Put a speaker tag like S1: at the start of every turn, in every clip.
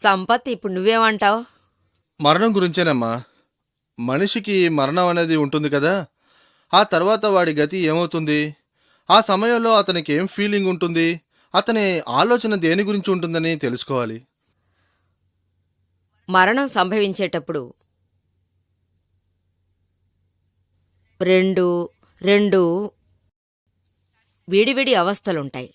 S1: సంపత్, ఇప్పుడు నువ్వేమంటావు?
S2: మరణం గురించేనమ్మా. మనిషికి మరణం అనేది ఉంటుంది కదా, ఆ తర్వాత వాడి గతి ఏమవుతుంది, ఆ సమయంలో అతనికి ఏం ఫీలింగ్ ఉంటుంది, అతని ఆలోచన దేని గురించి ఉంటుందని తెలుసుకోవాలి.
S1: మరణం సంభవించేటప్పుడు రెండు రెండు విడివిడి అవస్థలుంటాయి.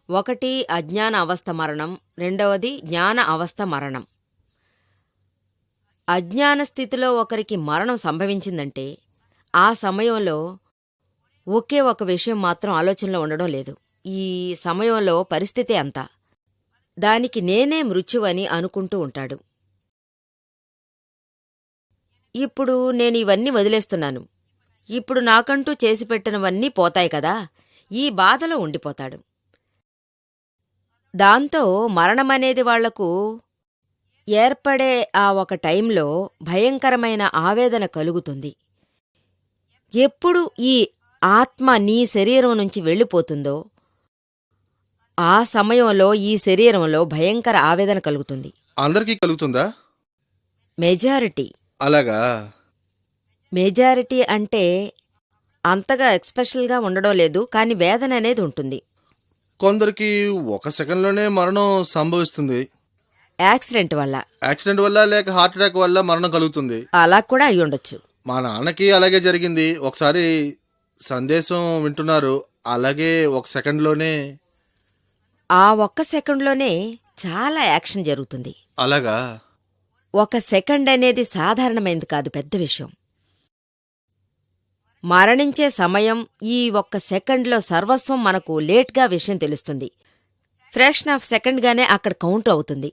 S1: ఒకటి అజ్ఞాన అవస్థ మరణం, రెండవది జ్ఞాన అవస్థ మరణం. అజ్ఞాన స్థితిలో ఒకరికి మరణం సంభవించిందంటే ఆ సమయంలో ఒకే ఒక విషయం మాత్రం ఆలోచనలో ఉండడం లేదు. ఈ సమయంలో పరిస్థితి అంతా దానికి నేనే మృత్యువని అనుకుంటూ ఉంటాడు. ఇప్పుడు నేను ఇవన్నీ వదిలేస్తున్నాను, ఇప్పుడు నాకంటూ చేసిపెట్టినవన్నీ పోతాయి కదా, ఈ బాధలో ఉండిపోతాడు. దాంతో మరణమనేది వాళ్లకు ఏర్పడే ఆ ఒక టైంలో భయంకరమైన ఆవేదన కలుగుతుంది. ఎప్పుడు ఈ ఆత్మ నీ శరీరం నుంచి వెళ్ళిపోతుందో ఆ సమయంలో ఈ శరీరంలో భయంకర ఆవేదన కలుగుతుంది.
S2: అందరికీ కలుగుతుందా?
S1: మెజారిటీ.
S2: అలాగా?
S1: మెజారిటీ అంటే అంతగా ఎక్స్పెషల్గా ఉండడం లేదు, కానీ వేదన అనేది ఉంటుంది.
S2: కొందరికి ఒక సెకండ్లోనే మరణం సంభవిస్తుంది.
S1: యాక్సిడెంట్ వల్ల,
S2: యాక్సిడెంట్ వల్ల లేక హార్ట్ అటాక్ వల్ల మరణం కలుగుతుంది.
S1: అలా కూడా అయి ఉండొచ్చు.
S2: మా నాన్నకి అలాగే జరిగింది. ఒకసారి సందేశం వింటున్నారు, అలాగే ఒక సెకండ్లోనే.
S1: ఆ ఒక్క సెకండ్లోనే చాలా యాక్షన్ జరుగుతుంది.
S2: అలాగా?
S1: ఒక సెకండ్ అనేది సాధారణమైంది కాదు, పెద్ద విషయం. మరణించే సమయం ఈ ఒక్క సెకండ్లో సర్వస్వం మనకు లేట్గా విషయం తెలుస్తుంది. ఫ్రాక్షన్ ఆఫ్ సెకండ్గానే అక్కడ కౌంట్ అవుతుంది.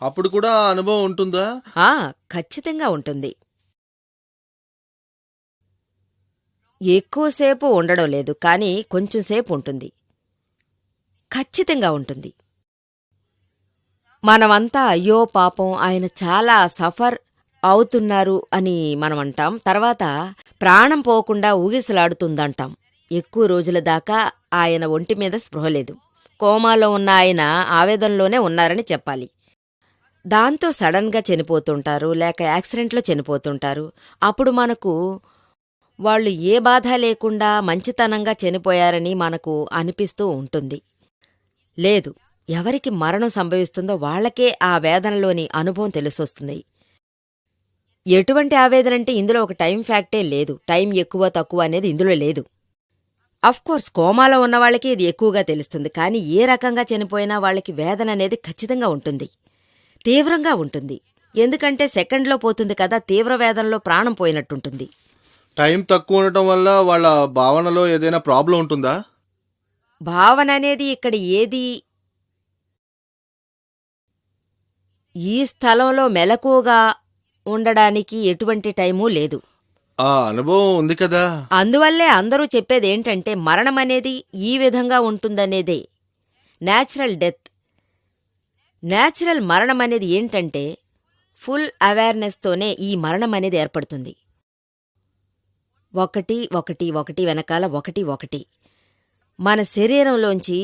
S2: అప్పుడు కూడా అనుభవం ఉంటుందా?
S1: ఖచ్చితంగా ఉంటుంది. ఎక్కువసేపు ఉండడం లేదు, కానీ కొంచెంసేపు ఉంటుంది, ఖచ్చితంగా ఉంటుంది. మనమంతా అయ్యో పాపం ఆయన చాలా సఫర్ అవుతున్నారు అని మనమంటాం. తర్వాత ప్రాణం పోకుండా ఊగిసలాడుతుందంటాం. ఎక్కువ రోజుల దాకా ఆయన ఒంటి మీద స్పృహ లేదు, కోమాలో ఉన్న ఆయన ఆవేదనలోనే ఉన్నారని చెప్పాలి. దాంతో సడన్గా చనిపోతుంటారు, లేక యాక్సిడెంట్లో చనిపోతుంటారు. అప్పుడు మనకు వాళ్ళు ఏ బాధ లేకుండా మంచితనంగా చనిపోయారని మనకు అనిపిస్తూ ఉంటుంది. లేదు, ఎవరికి మరణం సంభవిస్తుందో వాళ్లకే ఆ వేదనలోని అనుభవం తెలిసొస్తుంది. ఎటువంటి ఆవేదనంటే ఇందులో ఒక టైం ఫ్యాక్టే లేదు, టైం ఎక్కువ తక్కువ అనేది ఇందులో లేదు. అఫ్కోర్స్ కోమాలో ఉన్నవాళ్ళకి ఇది ఎక్కువగా తెలుస్తుంది, కానీ ఏ రకంగా చనిపోయినా వాళ్ళకి వేదన అనేది ఖచ్చితంగా ఉంటుంది, తీవ్రంగా ఉంటుంది. ఎందుకంటే సెకండ్లో పోతుంది కదా, తీవ్ర వేదనలో ప్రాణం పోయినట్టుంటుంది.
S2: టైం తక్కువ ఉండటం వల్ల వాళ్ళ భావనలో ఏదైనా ప్రాబ్లం ఉంటుందా?
S1: భావన అనేది ఇక్కడ ఏది, ఈ స్థలంలో మెలకువగా ఉండడానికి ఎటువంటి టైమూ లేదు.
S2: ఆ అనుభవం ఉంది కదా.
S1: అందువల్లే అందరూ చెప్పేదేంటంటే మరణమనేది ఈ విధంగా ఉంటుందనేదే. న్యాచురల్ డెత్, న్యాచురల్ మరణమనేది ఏంటంటే ఫుల్ అవేర్నెస్తోనే ఈ మరణమనేది ఏర్పడుతుంది. ఒకటి ఒకటి ఒకటి వెనకాల ఒకటి ఒకటి మన శరీరంలోంచి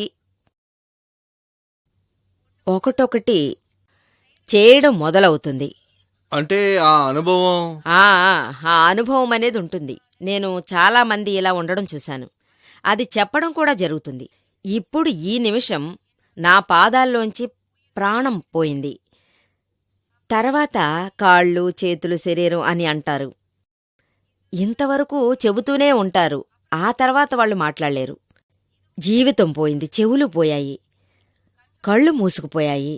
S1: ఒకటొకటి చేయడం మొదలవుతుంది.
S2: అంటే ఆ అనుభవం,
S1: ఆ అనుభవం అనేది ఉంటుంది. నేను చాలామంది ఇలా ఉండడం చూశాను, అది చెప్పడం కూడా జరుగుతుంది. ఇప్పుడు ఈ నిమిషం నా పాదాల్లోంచి ప్రాణం పోయింది, తర్వాత కాళ్ళు చేతులు శరీరం అని అంటారు. ఇంతవరకు చెబుతూనే ఉంటారు, ఆ తర్వాత వాళ్ళు మాట్లాడలేరు. జీవితం పోయింది, చెవులు పోయాయి, కళ్ళు మూసుకుపోయాయి.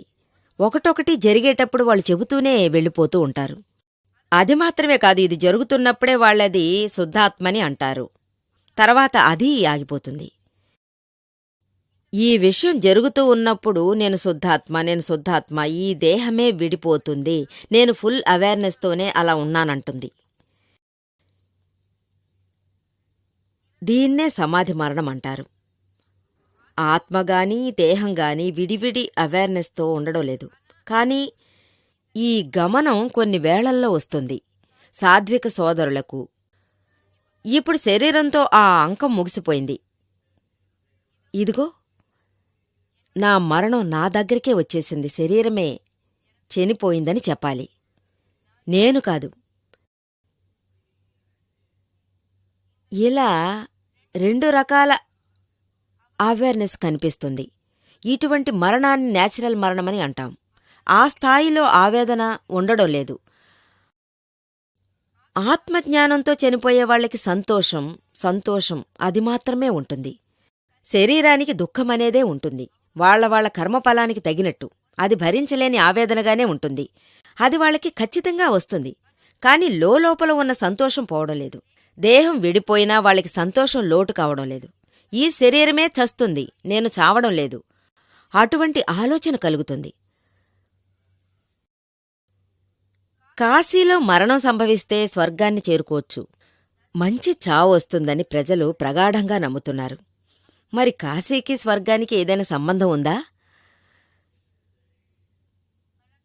S1: ఒకటొకటి జరిగేటప్పుడు వాళ్ళు చెబుతూనే వెళ్ళిపోతూ ఉంటారు. అది మాత్రమే కాదు, ఇది జరుగుతున్నప్పుడే వాళ్ళది శుద్ధాత్మని అంటారు, తర్వాత అది ఆగిపోతుంది. ఈ విషయం జరుగుతూ ఉన్నప్పుడు నేను శుద్ధాత్మ, ఈ దేహమే విడిపోతుంది, నేను ఫుల్ అవేర్నెస్తోనే అలా ఉన్నానంటుంది. దీన్నే సమాధి మరణం అంటారు. ఆత్మగాని దేహంగాని విడివిడి అవేర్నెస్తో ఉండడం లేదు, కానీ ఈ గమనం కొన్ని వేళల్లో వస్తుంది. సాత్విక సోదరులకు ఇప్పుడు శరీరంతో ఆ అంకం ముగిసిపోయింది, ఇదిగో నా మరణం నా దగ్గరికే వచ్చేసింది, శరీరమే చనిపోయిందని చెప్పాలి. నేను కాదు. ఇలా 2 రకాల అవేర్నెస్ కనిపిస్తుంది. ఇటువంటి మరణాన్ని నేచురల్ మరణమని అంటాం. ఆ స్థాయిలో ఆవేదన ఉండడం లేదు. ఆత్మజ్ఞానంతో చనిపోయే వాళ్ళకి సంతోషం అది మాత్రమే ఉంటుంది. శరీరానికి దుఃఖమనేదే ఉంటుంది. వాళ్ళ కర్మఫలానికి తగినట్టు అది భరించలేని ఆవేదనగానే ఉంటుంది. అది వాళ్ళకి ఖచ్చితంగా వస్తుంది. కాని లోపల ఉన్న సంతోషం పోవడం లేదు. దేహం విడిపోయినా వాళ్ళకి సంతోషం లోటు కావడం లేదు. ఈ శరీరమే చస్తుంది, నేను చావడం లేదు, అటువంటి ఆలోచన కలుగుతుంది. కాశీలో మరణం సంభవిస్తే స్వర్గాన్ని చేరుకోవచ్చు, మంచి చావు వస్తుందని ప్రజలు ప్రగాఢంగా నమ్ముతున్నారు. మరి కాశీకి స్వర్గానికి ఏదైనా సంబంధం ఉందా?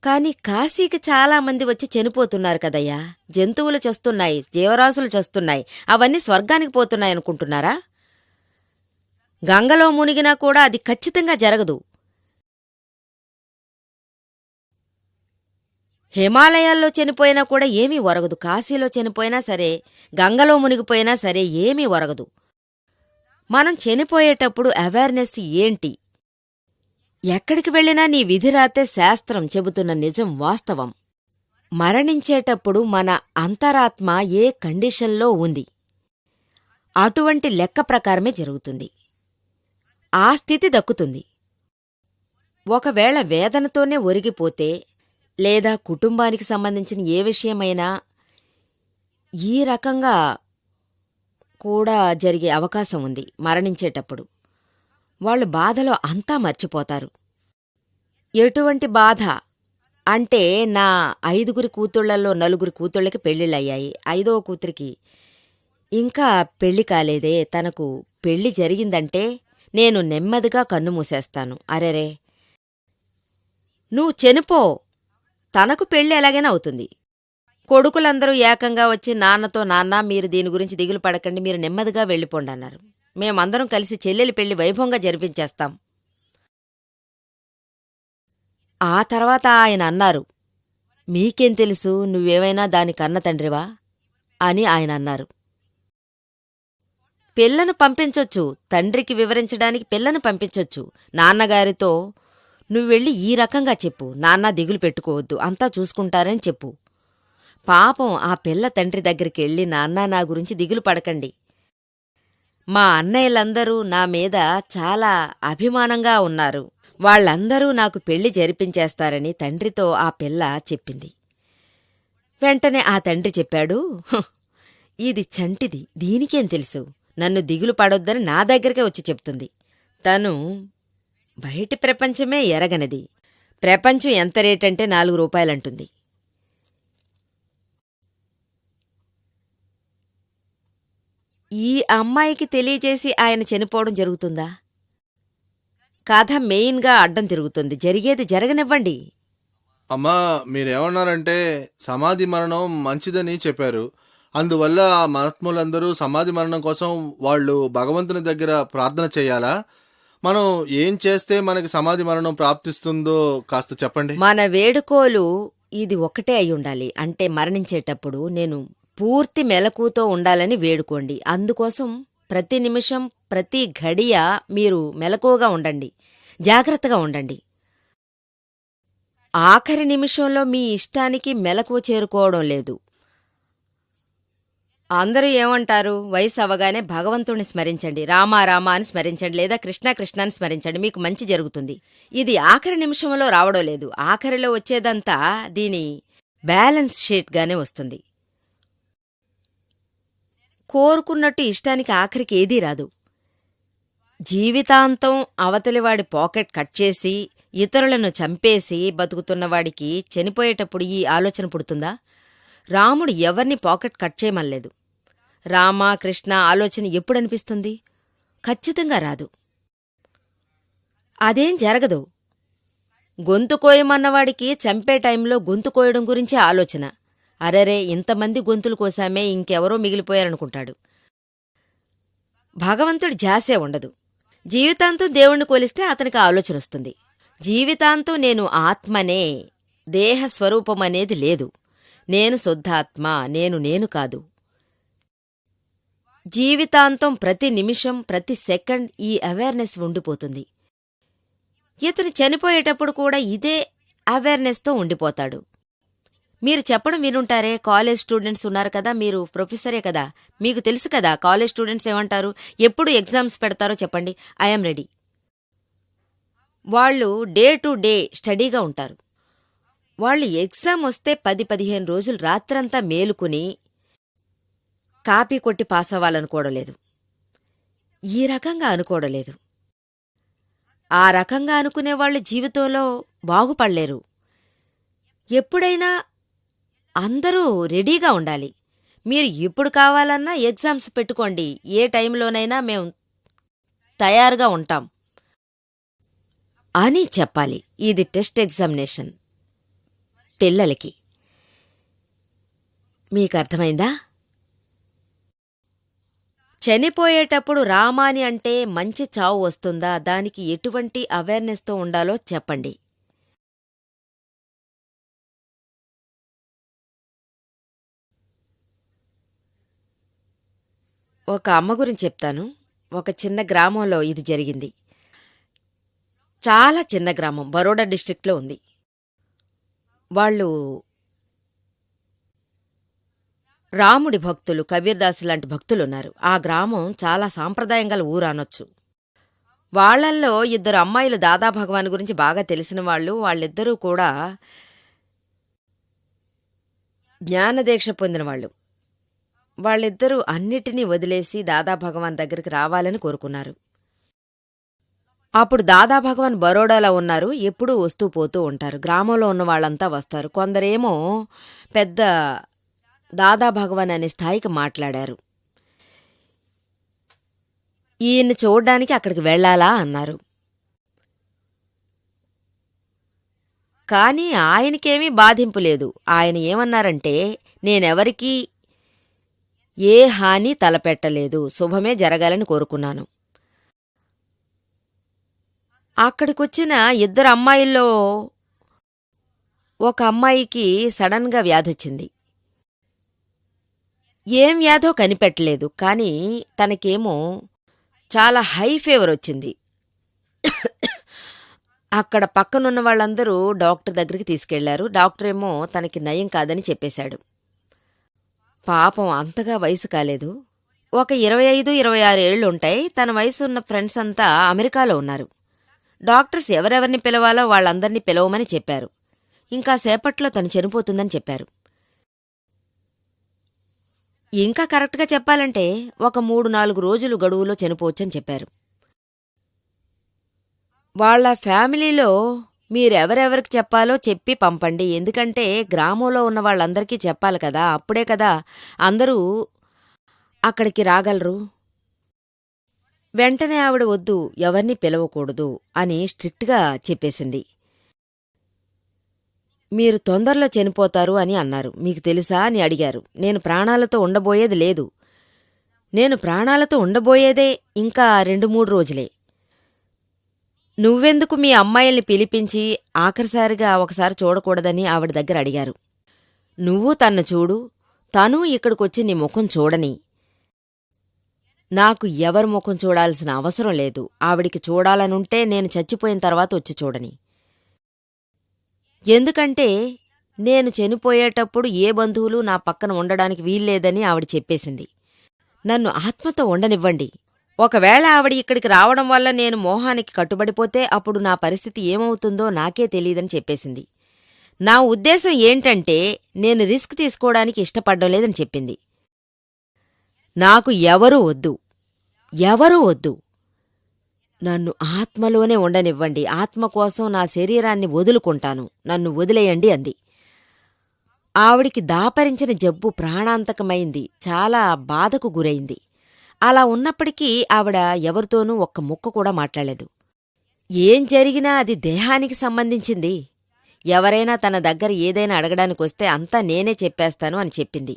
S1: కాని కాశీకి చాలామంది వచ్చి చనిపోతున్నారు కదయ్యా. జంతువులు చస్తున్నాయి, జీవరాశులు చస్తున్నాయి, అవన్నీ స్వర్గానికి పోతున్నాయనుకుంటున్నారా? గంగలో మునిగినా కూడా అది ఖచ్చితంగా జరగదు. హిమాలయాల్లో చనిపోయినా కూడా ఏమీ ఒరగదు. కాశీలో చనిపోయినా సరే, గంగలో మునిగిపోయినా సరే ఏమీ ఒరగదు. మనం చనిపోయేటప్పుడు అవేర్నెస్ ఏంటి? ఎక్కడికి వెళ్ళినా నీ విధిరాతే శాస్త్రం చెబుతున్న నిజం వాస్తవం. మరణించేటప్పుడు మన అంతరాత్మ ఏ కండిషన్లో ఉంది, అటువంటి లెక్క ప్రకారమే జరుగుతుంది. ఆ స్థితి దక్కుతుంది. ఒకవేళ వేదనతోనే ఒరిగిపోతే, లేదా కుటుంబానికి సంబంధించిన ఏ విషయమైనా ఈ రకంగా కూడా జరిగే అవకాశం ఉంది. మరణించేటప్పుడు వాళ్ళు బాధలో అంతా మర్చిపోతారు. ఎటువంటి బాధ అంటే, నా 5 కూతుళ్లలో 4 కూతుళ్ళకి పెళ్ళిళ్ళయ్యాయి, 5వ కూతురికి ఇంకా పెళ్లి కాలేదే, తనకు పెళ్లి జరిగిందంటే నేను నెమ్మదిగా కన్ను మూసేస్తాను. అరెరే, నువ్వు చనిపో, తనకు పెళ్లి ఎలాగైనా అవుతుంది. కొడుకులందరూ ఏకంగా వచ్చి నాన్నతో, నాన్న మీరు దీని గురించి దిగులు పడకండి, మీరు నెమ్మదిగా వెళ్ళిపోండి అన్నారు. మేమందరం కలిసి చెల్లెలి పెళ్లి వైభవంగా జరిపించేస్తాం. ఆ తర్వాత ఆయన అన్నారు, మీకేం తెలుసు, నువ్వేమైనా దాని కన్న తండ్రివా అని ఆయన అన్నారు. పిల్లను పంపించొచ్చు, తండ్రికి వివరించడానికి పిల్లను పంపించొచ్చు. నాన్నగారితో నువ్వెళ్ళి ఈ రకంగా చెప్పు, నాన్న దిగులు పెట్టుకోవద్దు, అంతా చూసుకుంటారని చెప్పు. పాపం ఆ పిల్ల తండ్రి దగ్గరికెళ్ళి, నాన్న నా గురించి దిగులు పడకండి, మా అన్నయ్యలందరూ నా మీద చాలా అభిమానంగా ఉన్నారు, వాళ్ళందరూ నాకు పెళ్లి జరిపించేస్తారని తండ్రితో ఆ పిల్ల చెప్పింది. వెంటనే ఆ తండ్రి చెప్పాడు, ఇది చంటిది, దీనికేం తెలుసు, నన్ను దిగులు పడొద్దని నా దగ్గరికే వచ్చి చెప్తుంది. తను బయటి ప్రపంచమే ఎరగనది. ప్రపంచం ఎంత రేటంటే 4 రూపాయలంటుంది. ఈ అమ్మాయికి తెలియజేసి ఆయన చనిపోవడం జరుగుతుందా? కథ మెయిన్గా అడ్డం తిరుగుతుంది. జరిగేది జరగనివ్వండి.
S2: అమ్మా, మీరేమన్నారంటే సమాధి మరణం మంచిదని చెప్పారు. అందువల్ల ఆ మహాత్ములందరూ సమాధి మరణం కోసం వాళ్ళు భగవంతుని దగ్గర ప్రార్థన చేయాలా? మనం ఏం చేస్తే మనకి సమాధి మరణం ప్రాప్తిస్తుందో కాస్త చెప్పండి.
S1: మన వేడుకోలు ఇది ఒక్కటే అయ్యుండాలి. అంటే మరణించేటప్పుడు నేను పూర్తి మెలకుతో ఉండాలని వేడుకోండి. అందుకోసం ప్రతి నిమిషం, ప్రతి ఘడియ మీరు మెలకువగా ఉండండి, జాగ్రత్తగా ఉండండి. ఆఖరి నిమిషంలో మీ ఇష్టానికి మెలకువ చేరుకోవడం లేదు. అందరూ ఏమంటారు, వయసు అవగానే భగవంతుణ్ణి స్మరించండి, రామా రామా అని స్మరించండి, లేదా కృష్ణ కృష్ణ అని స్మరించండి, మీకు మంచి జరుగుతుంది. ఇది ఆఖరి నిమిషంలో రావడం లేదు. ఆఖరిలో వచ్చేదంతా దీని బ్యాలెన్స్ షీట్గానే వస్తుంది. కోరుకున్నట్టు ఇష్టానికి ఆఖరికి ఏదీ రాదు. జీవితాంతం అవతలివాడి పాకెట్ కట్ చేసి, ఇతరులను చంపేసి బతుకుతున్నవాడికి చనిపోయేటప్పుడు ఈ ఆలోచన పుడుతుందా? రాముడు ఎవర్ని పాకెట్ కట్ చేయమనలేదు. రామ కృష్ణ ఆలోచన ఎప్పుడనిపిస్తుంది? ఖచ్చితంగా రాదు. అదేం జరగదు. గొంతు కోయమన్నవాడికి చంపే టైంలో గొంతు కోయడం గురించే ఆలోచన. అరెరే, ఇంతమంది గొంతులు కోసామే, ఇంకెవరో మిగిలిపోయారనుకుంటాడు. భగవంతుడి ధ్యాసే ఉండదు. జీవితాంతం దేవుణ్ణి కొలిస్తే అతనికి ఆలోచన వస్తుంది. జీవితాంతం నేను ఆత్మనే, దేహ స్వరూపమనేది లేదు, నేను శుద్ధాత్మ, నేను కాదు. జీవితాంతం ప్రతి నిమిషం ప్రతి సెకండ్ ఈ అవేర్నెస్ ఉండిపోతుంది. ఇతను చనిపోయేటప్పుడు కూడా ఇదే అవేర్నెస్తో ఉండిపోతాడు. మీరు చెప్పడం వినుంటారే, కాలేజ్ స్టూడెంట్స్ ఉన్నారు కదా, మీరు ప్రొఫెసరే కదా, మీకు తెలుసు కదా కాలేజ్ స్టూడెంట్స్ ఏమంటారు, ఎప్పుడు ఎగ్జామ్స్ పెడతారో చెప్పండి, ఐఎమ్ రెడీ. వాళ్ళు డే టు డే స్టడీగా ఉంటారు. వాళ్ళు ఎగ్జామ్ వస్తే 10-15 రోజులు రాత్రంతా మేలుకుని కాపీ కొట్టి పాస్ అవ్వాలనుకోవడం లేదు. ఈ రకంగా అనుకోవడం లేదు. ఆ రకంగా అనుకునేవాళ్ళు జీవితంలో బాగుపడలేరు. ఎప్పుడైనా అందరూ రెడీగా ఉండాలి. మీరు ఎప్పుడు కావాలన్నా ఎగ్జామ్స్ పెట్టుకోండి, ఏ టైంలోనైనా మేం తయారుగా ఉంటాం అని చెప్పాలి. ఇది టెస్ట్ ఎగ్జామినేషన్ పిల్లలకి. మీకర్థమైందా? చనిపోయేటప్పుడు రామాని అంటే మంచి చావు వస్తుందా, దానికి ఎటువంటి అవేర్నెస్తో ఉండాలో చెప్పండి. ఒక అమ్మ గురించి చెప్తాను. ఒక చిన్న గ్రామంలో ఇది జరిగింది. చాలా చిన్న గ్రామం, బరోడా డిస్ట్రిక్ట్లో ఉంది. వాళ్ళు రాముడి భక్తులు, కబీర్దాసు లాంటి భక్తులున్నారు. ఆ గ్రామం చాలా సాంప్రదాయం గల ఊరు అనొచ్చు. వాళ్లల్లో 2 అమ్మాయిలు దాదా భగవాన్ గురించి బాగా తెలిసిన వాళ్ళు. వాళ్ళిద్దరూ కూడా జ్ఞానదీక్ష పొందినవాళ్లు. వాళ్ళిద్దరూ అన్నిటినీ వదిలేసి దాదా భగవాన్ దగ్గరికి రావాలని కోరుకున్నారు. అప్పుడు దాదా భగవాన్ బరోడాలో ఉన్నారు. ఎప్పుడూ వస్తూ పోతూ ఉంటారు. గ్రామంలో ఉన్న వాళ్ళంతా వస్తారు. కొందరేమో పెద్ద దాదా భగవాన్ అనే స్థాయికి మాట్లాడారు. ఈయన్ని చూడ్డానికి అక్కడికి వెళ్లాలా అన్నారు. కాని ఆయనకేమీ బాధింపు లేదు. ఆయన ఏమన్నారంటే, నేనెవరికీ ఏ హాని తలపెట్టలేదు, శుభమే జరగాలని కోరుకున్నాను. అక్కడికొచ్చిన 2 అమ్మాయిల్లో ఒక అమ్మాయికి సడన్గా వ్యాధొచ్చింది. ఏం వ్యాధో కనిపెట్టలేదు, కానీ తనకేమో చాలా హై ఫీవర్ వచ్చింది. అక్కడ పక్కనున్న వాళ్ళందరూ డాక్టర్ దగ్గరికి తీసుకెళ్లారు. డాక్టరేమో తనకి నయం కాదని చెప్పేశాడు. పాపం అంతగా వయసు కాలేదు, ఒక 25-26 ఏళ్లుంటాయి. తన వయసున్న ఫ్రెండ్స్ అంతా అమెరికాలో ఉన్నారు. డాక్టర్స్ ఎవరెవరిని పిలవాలో వాళ్ళందర్నీ పిలవమని చెప్పారు. ఇంకా సేపట్లో తను చనిపోతుందని చెప్పారు. ఇంకా కరెక్ట్గా చెప్పాలంటే ఒక 3-4 రోజులు గడువులో చనిపోవచ్చని చెప్పారు. వాళ్ల ఫ్యామిలీలో మీరెవరెవరికి చెప్పాలో చెప్పి పంపండి, ఎందుకంటే గ్రామంలో ఉన్న వాళ్ళందరికీ చెప్పాలి కదా, అప్పుడే కదా అందరూ అక్కడికి రాగలరు. వెంటనే ఆవిడ వద్దు, ఎవరినీ పిలవకూడదు అని స్ట్రిక్ట్గా చెప్పేసింది. మీరు తొందరలో చనిపోతారు అని అన్నారు. మీకు తెలుసా అని అడిగారు. నేను ప్రాణాలతో ఉండబోయేది లేదు. నేను ప్రాణాలతో ఉండబోయేదే ఇంకా 2-3 రోజులే. నువ్వెందుకు మీ అమ్మాయిల్ని పిలిపించి ఆఖరిసారిగా ఒకసారి చూడకూడదని ఆవిడ దగ్గర అడిగారు. నువ్వు తన్ను చూడు, తనూ ఇక్కడికొచ్చి నీ ముఖం చూడని. నాకు ఎవరి ముఖం చూడాల్సిన అవసరం లేదు. ఆవిడికి చూడాలనుంటే నేను చచ్చిపోయిన తర్వాత వచ్చి చూడని. ఎందుకంటే నేను చనిపోయేటప్పుడు ఏ బంధువులు నా పక్కన ఉండడానికి వీల్లేదని ఆవిడ చెప్పేసింది. నన్ను ఆత్మతో ఉండనివ్వండి. ఒకవేళ ఆవిడ ఇక్కడికి రావడం వల్ల నేను మోహానికి కట్టుబడిపోతే అప్పుడు నా పరిస్థితి ఏమవుతుందో నాకే తెలీదని చెప్పేసింది. నా ఉద్దేశం ఏంటంటే నేను రిస్క్ తీసుకోవడానికి ఇష్టపడ్డం లేదని చెప్పింది. నాకు ఎవరూ వద్దు, ఎవరూ వద్దు. నన్ను ఆత్మలోనే ఉండనివ్వండి. ఆత్మ కోసం నా శరీరాన్ని వదులుకుంటాను, నన్ను వదిలేయండి అంది. ఆవిడికి దాపరించిన జబ్బు ప్రాణాంతకమైంది. చాలా బాధకు గురైంది. అలా ఉన్నప్పటికీ ఆవిడ ఎవరితోనూ ఒక్క ముక్క కూడా మాట్లాడలేదు. ఏం జరిగినా అది దేహానికి సంబంధించింది. ఎవరైనా తన దగ్గర ఏదైనా అడగడానికొస్తే అంతా నేనే చెప్పేస్తాను అని చెప్పింది.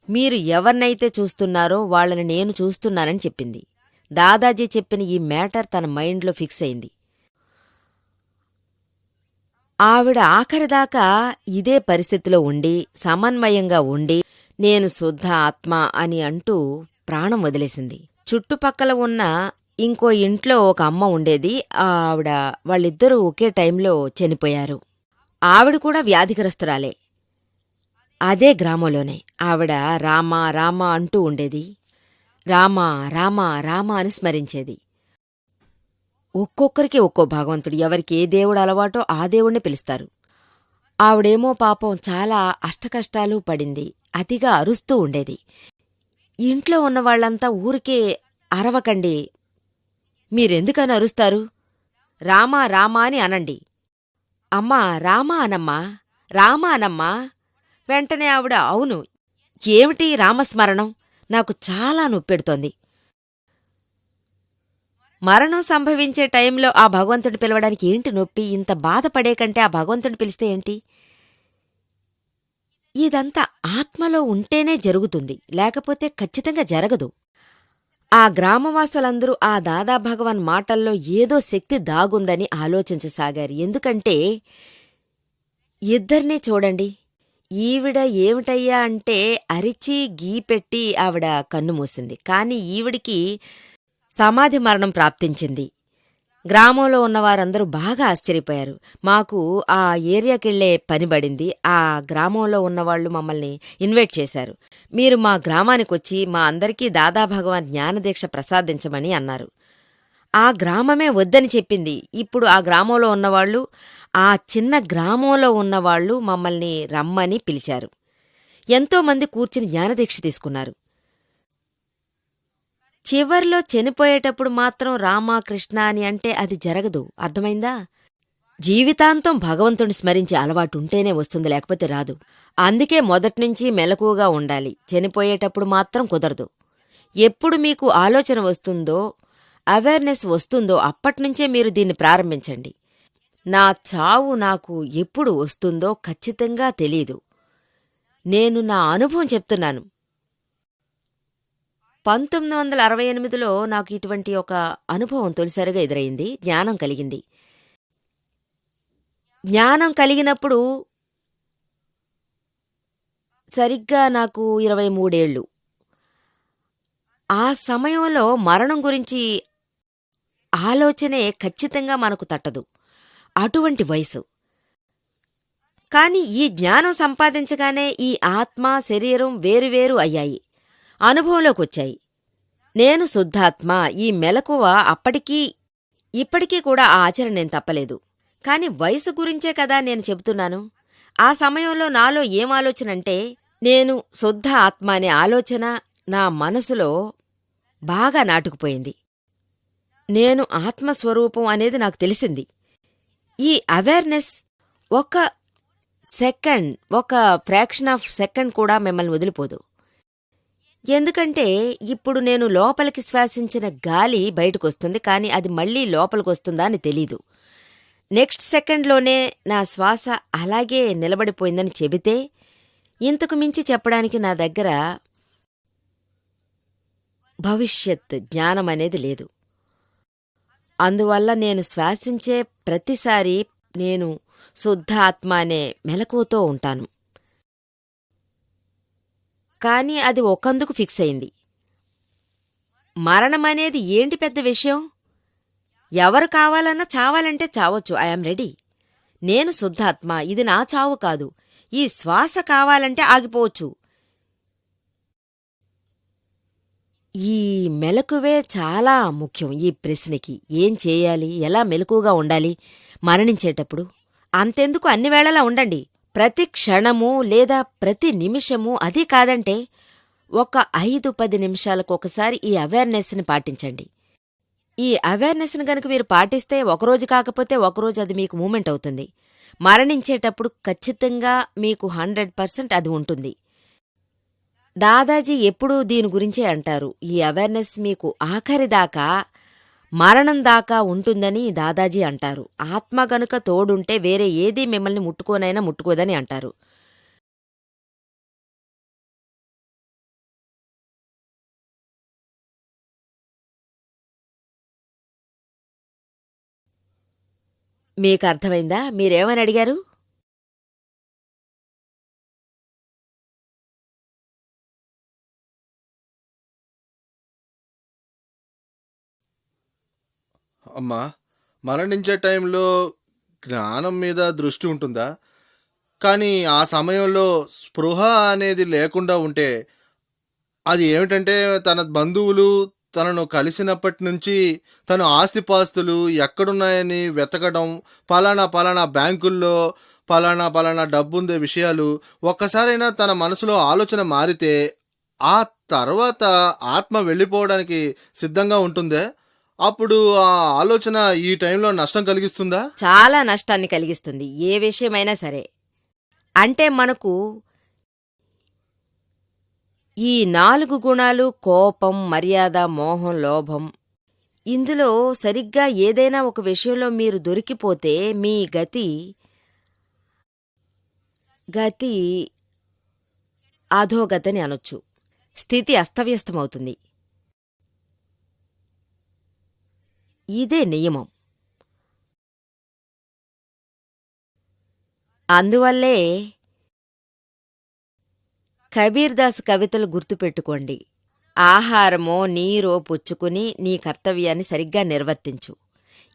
S1: మీరు ఎవరినైతే చూస్తున్నారో వాళ్ళని నేను చూస్తున్నానని చెప్పింది. దాదాజీ చెప్పిన ఈ మ్యాటర్ తన మైండ్లో ఫిక్స్ అయింది. ఆవిడ ఆఖరిదాకా ఇదే పరిస్థితిలో ఉండి, సమన్వయంగా ఉండి, నేను శుద్ధ ఆత్మ అని అంటూ ప్రాణం వదిలేసింది. చుట్టుపక్కల ఉన్న ఇంకో ఇంట్లో ఒక అమ్మ ఉండేది. వాళ్ళిద్దరూ ఒకే టైంలో చనిపోయారు. ఆవిడ కూడా వ్యాధిగ్రస్తురాలే. అదే గ్రామంలోనే. ఆవిడ రామా రామా అంటూ ఉండేది. రామా రామా రామా అని స్మరించేది. ఒక్కొక్కరికి ఒక్కో భగవంతుడు. ఎవరికి ఏ దేవుడు అలవాటో ఆ దేవుణ్ణి పిలుస్తారు. ఆవిడేమో పాపం చాలా అష్టకష్టాలు పడింది. అతిగా అరుస్తూ ఉండేది. ఇంట్లో ఉన్నవాళ్లంతా ఊరికే అరవకండి, మీరెందుకని అరుస్తారు? రామా రామా అని అనండి. అమ్మా రామా అనమ్మా, రామా అనమ్మా. వెంటనే ఆవిడ అవును, ఏమిటి రామస్మరణం, నాకు చాలా నొప్పెడుతోంది. మరణం సంభవించే టైంలో ఆ భగవంతుడిని పిలవడానికి ఏంటి నొప్పి? ఇంత బాధపడే కంటే ఆ భగవంతుడిని పిలిస్తే ఏంటి? ఇదంతా ఆత్మలో ఉంటేనే జరుగుతుంది, లేకపోతే ఖచ్చితంగా జరగదు. ఆ గ్రామవాసులందరూ ఆ దాదాభగవాన్ మాటల్లో ఏదో శక్తి దాగుందని ఆలోచించసాగారు. ఎందుకంటే ఇద్దర్నీ చూడండి. ఈవిడ ఏమిటయ్యా అంటే అరిచి గీపెట్టి ఆవిడ కన్నుమూసింది. కాని ఈవిడికి సమాధి మరణం ప్రాప్తించింది. గ్రామంలో ఉన్నవారందరూ బాగా ఆశ్చర్యపోయారు. మాకు ఆ ఏరియాకెళ్లే పని పడింది. ఆ గ్రామంలో ఉన్నవాళ్లు మమ్మల్ని ఇన్వైట్ చేశారు. మీరు మా గ్రామానికొచ్చి మా అందరికీ దాదాభగవాన్ జ్ఞానదీక్ష ప్రసాదించమని అన్నారు. ఆ గ్రామమే వద్దని చెప్పింది. ఇప్పుడు ఆ గ్రామంలో ఉన్నవాళ్లు, ఆ చిన్న గ్రామంలో ఉన్నవాళ్లు మమ్మల్ని రమ్మని పిలిచారు. ఎంతోమంది కూర్చుని జ్ఞానదీక్ష తీసుకున్నారు. చివర్లో చనిపోయేటప్పుడు మాత్రం రామా కృష్ణ అని అంటే అది జరగదు. అర్థమైందా? జీవితాంతం భగవంతుని స్మరించే అలవాటుంటేనే వస్తుంది, లేకపోతే రాదు. అందుకే మొదట్నుంచి మెలకువగా ఉండాలి. చనిపోయేటప్పుడు మాత్రం కుదరదు. ఎప్పుడు మీకు ఆలోచన వస్తుందో, అవేర్నెస్ వస్తుందో అప్పట్నుంచే మీరు దీన్ని ప్రారంభించండి. నా చావు నాకు ఎప్పుడు వస్తుందో ఖచ్చితంగా తెలీదు. నేను నా అనుభవం చెప్తున్నాను. 1968లో నాకు ఇటువంటి ఒక అనుభవం తొలిసారిగా ఎదురైంది. జ్ఞానం కలిగింది. జ్ఞానం కలిగినప్పుడు సరిగ్గా నాకు 23 ఏళ్ళు. ఆ సమయంలో మరణం గురించి ఆలోచనే ఖచ్చితంగా మనకు తట్టదు. అటువంటి వయసు. కాని ఈ జ్ఞానం సంపాదించగానే ఈ ఆత్మ, శరీరం వేరువేరు అయ్యాయి, అనుభవంలోకొచ్చాయి. నేను శుద్ధాత్మ. ఈ మెలకువ అప్పటికీ ఇప్పటికీ కూడా ఆ ఆచరణ నేను తప్పలేదు. కాని వయసు గురించే కదా నేను చెబుతున్నాను. ఆ సమయంలో నాలో ఏం ఆలోచనంటే, నేను శుద్ధ ఆత్మ అనే ఆలోచన నా మనసులో బాగా నాటుకుపోయింది. నేను ఆత్మస్వరూపం అనేది నాకు తెలిసింది. ఈ అవేర్నెస్ ఒక సెకండ్, ఒక ఫ్రాక్షన్ ఆఫ్ సెకండ్ కూడా మిమ్మల్ని వదిలిపోదు. ఎందుకంటే ఇప్పుడు నేను లోపలికి శ్వాసించిన గాలి బయటకొస్తుంది, కాని అది మళ్లీ లోపలికొస్తుందా అని తెలీదు. నెక్స్ట్ సెకండ్లోనే నా శ్వాస అలాగే నిలబడిపోయిందని చెబితే ఇంతకు మించి చెప్పడానికి నా దగ్గర భవిష్యత్ జ్ఞానమనేది లేదు. అందువల్ల నేను శ్వాసించే ప్రతిసారి నేను శుద్ధ ఆత్మ అనే మెలకువతో ఉంటాను. కాని అది ఒకందుకు ఫిక్స్ అయింది. మరణమనేది ఏంటి పెద్ద విషయం? ఎవరు కావాలన్నా చావాలంటే చావొచ్చు. I am ready. నేను శుద్ధాత్మ. ఇది నా చావు కాదు. ఈ శ్వాస కావాలంటే ఆగిపోవచ్చు. ఈ మెలకువే చాలా ముఖ్యం ఈ ప్రశ్నకి. ఏం చేయాలి, ఎలా మెలకువగా ఉండాలి మరణించేటప్పుడు? అంతెందుకు అన్ని వేళలా ఉండండి. ప్రతి క్షణము లేదా ప్రతి నిమిషము, అది కాదంటే ఒక 5-10 నిమిషాలకొకసారి ఈ అవేర్నెస్ని పాటించండి. ఈ అవేర్నెస్ని గనుక మీరు పాటిస్తే ఒకరోజు కాకపోతే ఒకరోజు అది మీకు మూమెంట్ అవుతుంది. మరణించేటప్పుడు ఖచ్చితంగా మీకు 100% అది ఉంటుంది. దాదాజీ ఎప్పుడూ దీని గురించే అంటారు. ఈ అవేర్నెస్ మీకు ఆఖరిదాకా, మరణం దాకా ఉంటుందని దాదాజీ అంటారు. ఆత్మ గనుక తోడుంటే వేరే ఏదీ మిమ్మల్ని ముట్టుకోనైనా ముట్టుకోదని అంటారు. మీకర్థమైందా? మీరేమని అడిగారు?
S2: అమ్మా, మరణించే టైంలో జ్ఞానం మీద దృష్టి ఉంటుందా? కానీ ఆ సమయంలో స్పృహ అనేది లేకుండా ఉంటే అది ఏమిటంటే తన బంధువులు తనను కలిసినప్పటి నుంచి తన ఆస్తిపాస్తులు ఎక్కడున్నాయని వెతకడం, పలానా పలానా బ్యాంకుల్లో పలానా పలానా డబ్బుందే విషయాలు ఒక్కసారైనా తన మనసులో ఆలోచన మారితే ఆ తర్వాత ఆత్మ వెళ్ళిపోవడానికి సిద్ధంగా ఉంటుందే? అప్పుడు ఆ ఆలోచన ఈ టైంలో నష్టం కలిగిస్తుందా?
S1: చాలా నష్టాన్ని కలిగిస్తుంది. ఏ విషయమైనా సరే. అంటే మనకు ఈ 4 గుణాలు కోపం, మర్యాద, మోహం, లోభం ఇందులో సరిగ్గా ఏదైనా ఒక విషయంలో మీరు దొరికిపోతే మీ గతి అధోగతని అనొచ్చు. స్థితి అస్తవ్యస్తమవుతుంది. ఇదే నియమం. అందువల్లే కబీర్దాస్ కవితలు గుర్తుపెట్టుకోండి. ఆహారమో నీరో పుచ్చుకుని నీ కర్తవ్యాన్ని సరిగ్గా నిర్వర్తించు.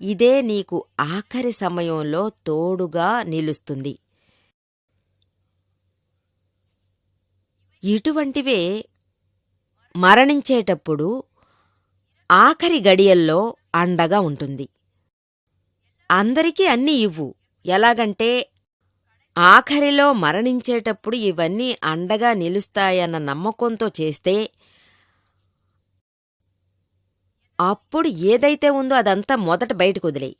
S1: ఇదే నీకు ఆఖరి సమయంలో తోడుగా నిలుస్తుంది. ఇటువంటివే మరణించేటప్పుడు ఆఖరి గడియల్లో అండగా ఉంటుంది. అందరికీ అన్నీ ఇవ్వు. ఎలాగంటే ఆఖరిలో మరణించేటప్పుడు ఇవన్నీ అండగా నిలుస్తాయన్న నమ్మకంతో చేస్తే అప్పుడు ఏదైతే ఉందో అదంతా మొదట బయటకు వదిలేయ్.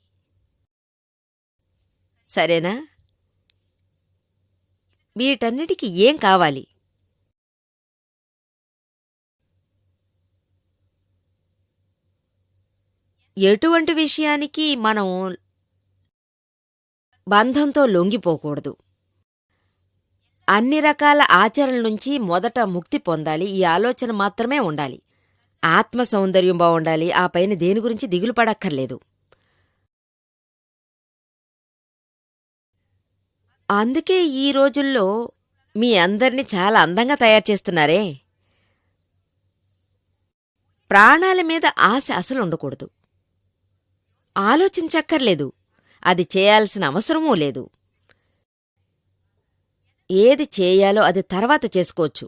S1: సరేనా? వీటన్నిటికీ ఏం కావాలి? ఎటువంటి విషయానికి మనం బంధంతో లొంగిపోకూడదు. అన్ని రకాల ఆచరణల నుంచి మొదట ముక్తి పొందాలి. ఈ ఆలోచన మాత్రమే ఉండాలి. ఆత్మ సౌందర్యం బావుండాలి. ఆ పైన దేని గురించి దిగులు పడక్కర్లేదు. అందుకే ఈ రోజుల్లో మీ అందర్నీ చాలా అందంగా తయారు చేస్తున్నారే. ప్రాణాల మీద ఆశ అసలుండకూడదు. ఆలోచించక్కర్లేదు. అది చేయాల్సిన అవసరమూ లేదు. ఏది చేయాలో అది తర్వాత చేసుకోవచ్చు.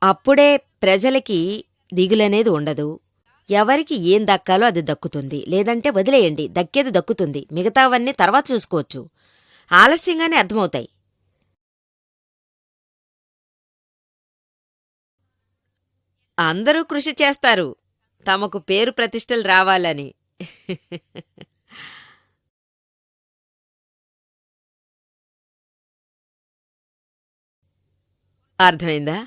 S1: అప్పుడే ప్రజలకి దిగులనేది ఉండదు. ఎవరికి ఏం దక్కాలో అది దక్కుతుంది. లేదంటే వదిలేయండి. దక్కేది దక్కుతుంది. మిగతావన్నీ తర్వాత చూసుకోవచ్చు. ఆలస్యంగానే అర్థమవుతాయి. అందరూ కృషి చేస్తారు తమకు పేరు ప్రతిష్టలు రావాలని. అర్థమైందా?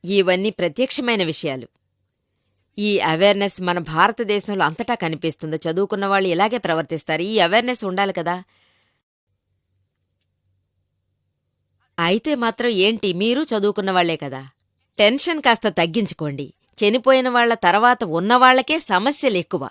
S1: ఇవన్నీ ప్రత్యక్షమైన విషయాలు. ఈ అవేర్నెస్ మన భారతదేశంలో అంతటా కనిపిస్తుంది. చదువుకున్న వాళ్ళు ఇలాగే ప్రవర్తిస్తారు. ఈ అవేర్నెస్ ఉండాలి కదా. అయితే మాత్రం ఏంటి, మీరు చదువుకున్నవాళ్లే కదా. టెన్షన్ కాస్త తగ్గించుకోండి. చనిపోయిన వాళ్ల తర్వాత ఉన్నవాళ్లకే సమస్యలెక్కువ.